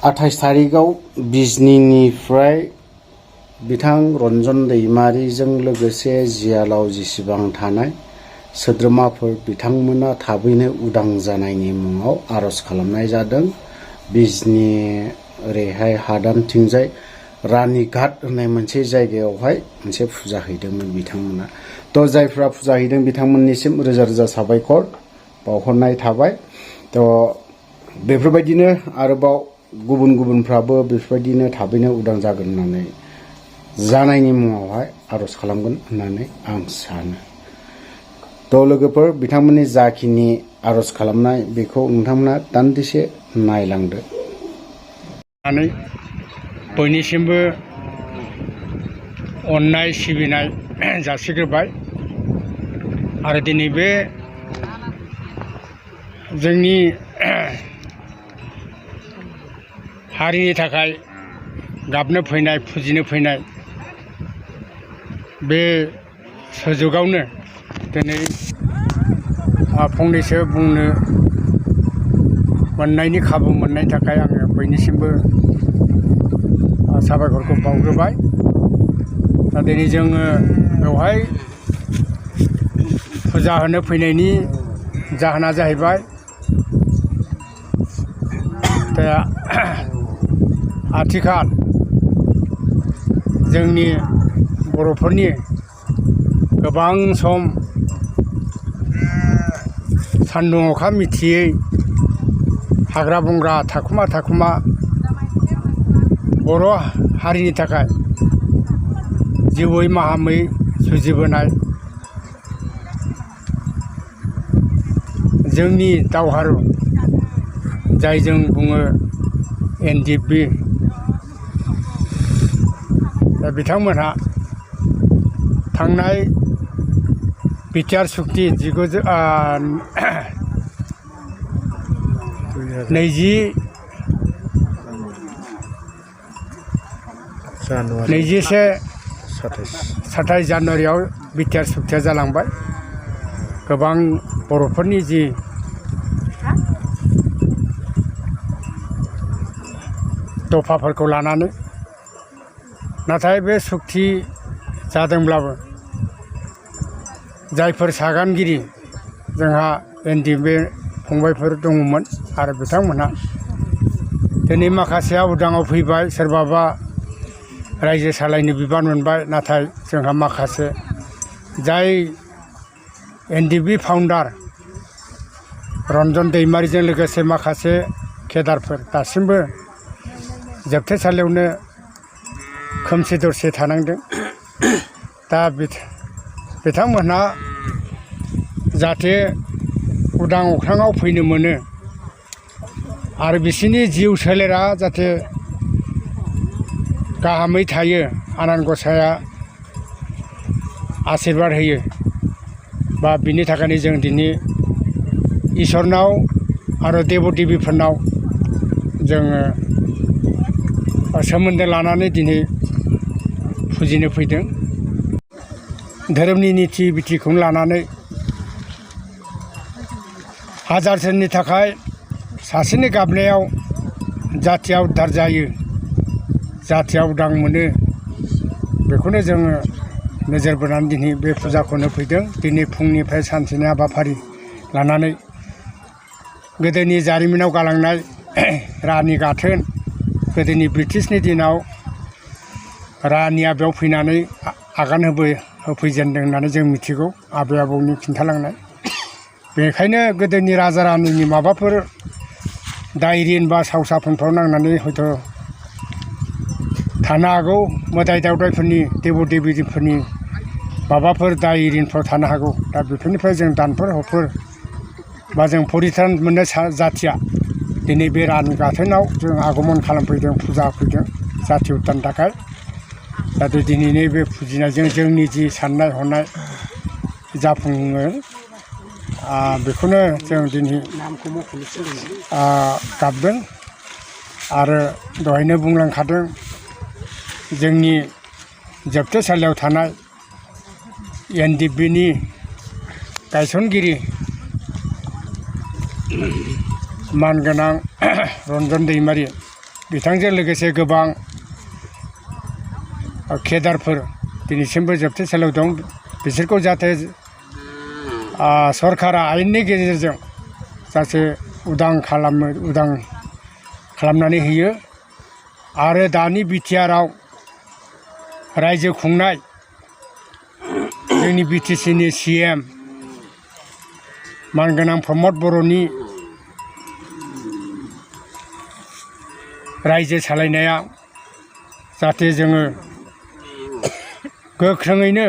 28 तारिखआव बिजनीनिफ्राय बिथां रन्जन दैमारीजों लोगोसे जियालाव जिसेबां थानाय सोद्रोमाफोर बिथांमोना थाबैनो उदां जानायनि मुङाव आरज खालामनाय जादों। बिजनी ओरैहाय हादानथिंजाय रानीघाट होननाय मोनसे जायगायावहाय मोनसे फुजा हैदोंमोन बिथांमोना। तो जायफ्रा फुजा हैदों बिथांमोननिसिम रोजा रोजा साबायखर बावहरनाय थाबाय। तो बेफोरबायदिनो आरोबाव गुबुन गुबुनफ्राबो बेफोरबायदिनो थाबैनो उदां जागोन होननानै जानायनि मुङावहाय आरज खालामगोन होननानै आं सानो। तो लोगोफोर बिथांमोननि जाखिनि आरज खालामनाय बेखौ नोंथांमोना दान्दिसे नायलांदो। बयनिसिमबो अननाय सिबिनाय जासिग्रोबाय आरो दिनै बे जोंनि हारिनि थाखाय गाबनो फैनाय फुजिनो फैनाय बे सुजुगावनो दिनै फंनैसो बुंनो मोननायनि खाबु मोननायनि थाखाय आङो बयनिसिमबो साबायखरखौ बावग्रोबाय। दा दिनै जोङो बेवहाय फुजा होनो फैनायनि जाहोना जाहैबाय दा आथिखाल जोंनि बर'फोरनि गोबां सम सान्दुं अखा मिथियै हाग्रा बंग्रा थाखुमा थाखुमा बर' हारिनि थाखाय जिउयै माहामै जुजिबोनाय जोंनि दावहारु जायजों बुङो ndfb दा बिथांमोनहा थांनाय बिटिआर सुक्ति 27 जानुवारियाव बिटिआर सुक्तिया जालांबाय। गोबां बर'फोरनि जि दफाफोरखौ लानानै नाथाय बे सुक्ति जादोंब्लाबो जायफोर सागानगिरि जोंहा ndfb फंबायफोर दङमोन आरो बिथांमोनहा दिनै माखासेया उदाङाव फैबाय, सोरबाबा रायजो सालायनो बिबान मोनबाय। नाथाय जोंहा माखासे जाय ndfb फाउन्डार रन्जन दैमारीजों लोगोसे माखासे केडारफोर दासिमबो जोबथेसालियावनो खोमसि दरसे थानांदों। दा बिथांमोनहा जाहाथे उदां अख्राङाव फैनो मोनो आरो बिसोरनि जिउ सोलेरा जाहाथे गाहामै थायो, आनान गसाइया आशीर्बाद होयो बा बिनि थाखायनो जों दिनै इसोरनाव आरो देव देबिफोरनाव जोङो सोमोन्दो लानानै दिनै फुजिनो फैदों। धोरोमनि निति बिथिखौनो लानानै हाजारसोनि थाखाय सासेनि गाबनायाव जाथिया उद्धार जायो, जाथिया उदां मोनो, बेखौनो जोङो नोजोर बोनानै दिनै बे फुजाखौनो फैदों। दिनै फुंनिफ्राय सानसेनि हाबाफारि लानानै गोदोनि जारिमिनाव गालांनाय रानि गाथोन, गोदोनि ब्रिटिशनि दिनाव रानिया बेयाव फैनानै आगान होफैजेनदों होननानै जों मिथिगौ, आबै आबौनि खिन्थालांनाय। बेखायनो गोदोनि राजा रानिनि माबाफोर दायरिन बा सावसाफोनफ्राव नांनानै हयथ' थानो हागौ, मोदाय दावदायफोरनि देव देबिफोरनि माबाफोर दायरिनफ्राव थानो हागौ। दा बेफोरनिफ्राय जों दानफोर हफोर बा जों परित्रान मोननो जाथिया दिनै बे रानि गाथोनाव जों आगमन खालामफैदों, फुजा होफैदों जाथि उद्धारनि थाखाय। जाहाथे दिनैनि बे फुजिनायजों जोंनि जि साननाय हनाय जाफुङो, बेखौनो जों दिनै गाबदों। आरो दहायनो बुंलांखादों जोंनि जोबथेसालियाव थानाय ndfbनि गायसनगिरि मानगोनां रन्जन दैमारी बिथांजों लोगोसे गोबां केदारफोर दिनैसिमबो जोबथेसालियाव दं बिसोरखौ जाहाथे सरकारा आयेननि गेजेरजों जाहाथे उदां खालामनानै होयो आरो दानि बिटिआरआव रायजो खुंनाय जोंनि बिटिसिनि CM मानगोनां प्रमद बर'नि रायजो सालायनाया जाहाथे जोङो गोख्रोङैनो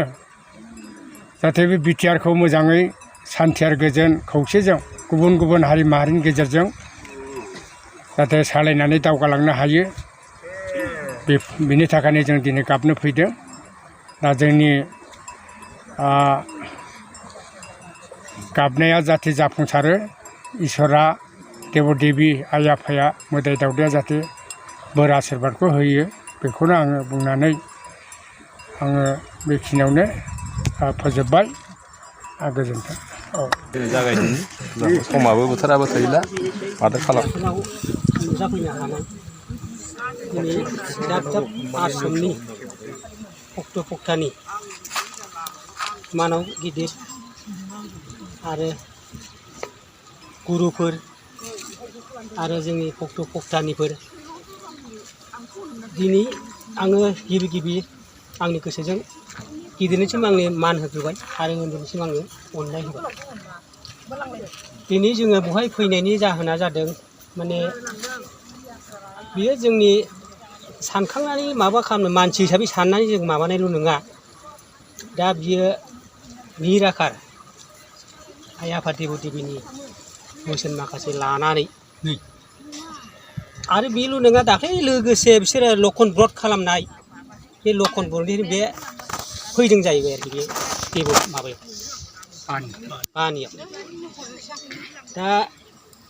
जाहाथे बे बिटिआरखौ मोजाङै सान्थि आरो गोजोन खौसेजों गुबुन गुबुन हारि माहारिनि गेजेरजों जाहाथे सालायनानै दावगालांनो हायो बेनि थाखायनो जों दिनै गाबनो फैदों दा जोंनि गाबनाया जाहाथे जाफुंसारो इसोरा देव देबि आइ आफाया मोदाय दावदाया जाहाथे बोर आशीर्बादखौ होयो बेखौनो आङो बुंनानै आङो बेखिनियावनो फोजोबबाय गोजोन्थों। जागायदिनि समाबो बोथोराबो थैला माथो खालाम नुजाफैनो हानाय दिनै दाब दाब आसामनि पक्ट' पक्टानि मानाव गिदिर आरो गुरुफोर आरो जोंनि पक्ट' पक्टानिफोर दिनै आङो गिबि आंनि गोसोजों गिदिरनिसिम आंनि मान होग्रोबाय आरो उन्दैनिसिम आङो अननाय होबाय। दिनै जोङो बेवहाय फैनायनि जाहोना जादों माने बियो जोंनि सानखांनानै माबा खालामनो मानसि हिसाबै साननानै जों माबानायल' नङा दा बियो निराखार आइ आफा देव देबिनि बोसोन माखासे लानानै आरो बेल' नङा दाख्लै लोगोसे बिसोरो लखन ब्रत खालामनाय बे लखन ब्रतनि बे फैदों जाहैबाय आरोखि बे देव माबायाव बानियाव दा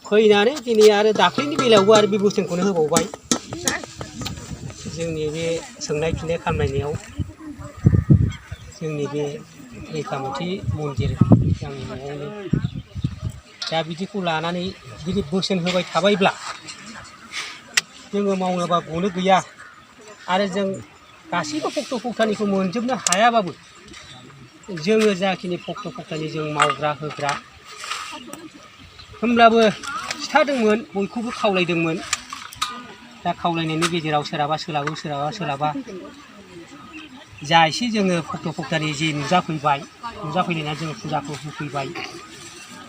फैनानै दिनै आरो दाख्लैनि बेलायावबो आरो बे बोसोनखौनो होबावबाय जोंनि बे सोंनाय फिन्नाय खालामनायाव जोंनि बे रैखाथि मन्दिर आंनि न'आवनो दा बिदिखौ लानानै बिदि बोसोन होबाय थाबायब्ला जोङो मावनोबा गनो गैया आरो जों गासैबो पक्ट' पक्टानिखौ मोनजोबनो हायाबाबो जोङो जाखिनि पक्ट' पक्टानि जों मावग्रा होग्रा होमब्लाबो खिथादोंमोन बयखौबो खावलायदोंमोन दा खावलायनायनि गेजेराव सोरहाबा सोलाबो सोरहाबा सोलाबा जा एसे जोङो पक्ट' पक्टानि जे नुजाफैनायना जोङो फुजाखौ होफैबाय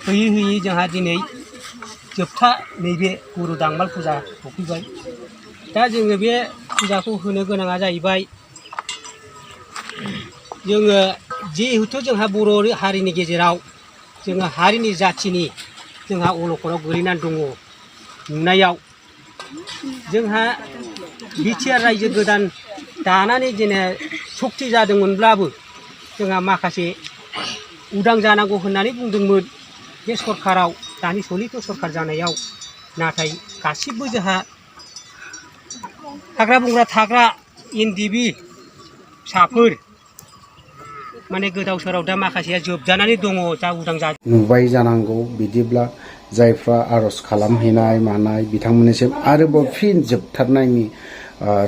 होयै होयै जोंहा दिनै जोबथा नैबे गुरु दांमाल फुजा सफैबाय दा जोङो बे फुजाखौ होनो गोनाङा जाहैबाय जोङो जिहेतु जोंहा बर' हारिनि गेजेराव जोङो हारिनि जाथिनि जोंहा अलखदाव गोलैनानै दङ नुनायाव जोंहा बिटिआर रायजो गोदान दानानै जेने सक्ति जादोंमोनब्लाबो जोंहा माखासे उदां जानांगौ होननानै बुंदोंमोन बे सरकाराव दानि सलिथ सरकार जानायाव नाथाय गासिबो जोंहा हाग्रा बंग्रा थाग्रा ndfb फिसाफोर माने गोदाव सोराव दा माखासेया जोबजानानै दङ जा उदां जा नुबाय जानांगौ बिदिब्ला जायफ्रा आर'ज खालामहैनाय मानाय बिथांमोननिसिम आरोबाव फिन जोबथारनायनि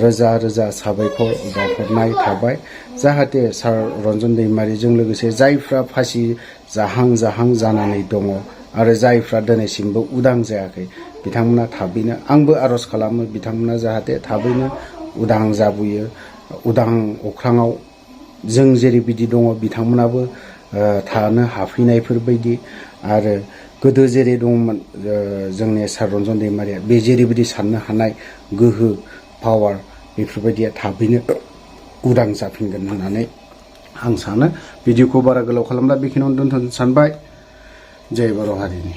रोजा रोजा साबायखर बावहरनाय थाबाय जाहाथे सार रन्जन दैमारिजों लोगोसे जायफ्रा फासि जाहां जानानै दङ आरो जायफ्रा दिनैसिमबो उदां जायाखै बिथांमोना थाबैनो आंबो आर'ज खालामो बिथांमोना जाहाथे थाबैनो उदां जाबोयो उदां अख्राङाव जों जेरैबायदि दङ बिथांमोनाबो थानो हाफैनायफोरबायदि आरो गोदो जेरै दंमोन जोंनि सार रन्जन दैमारिया बे जेरैबायदि साननो हानाय गोहो पावार बेफोरबायदिया थाबैनो उदां जाफिनगोन होननानै आं सानो भिडिअखौ बारा गोलाव खालामला बेखिनियावनो दोनथ'नो सानबाय जय बर' हारिनि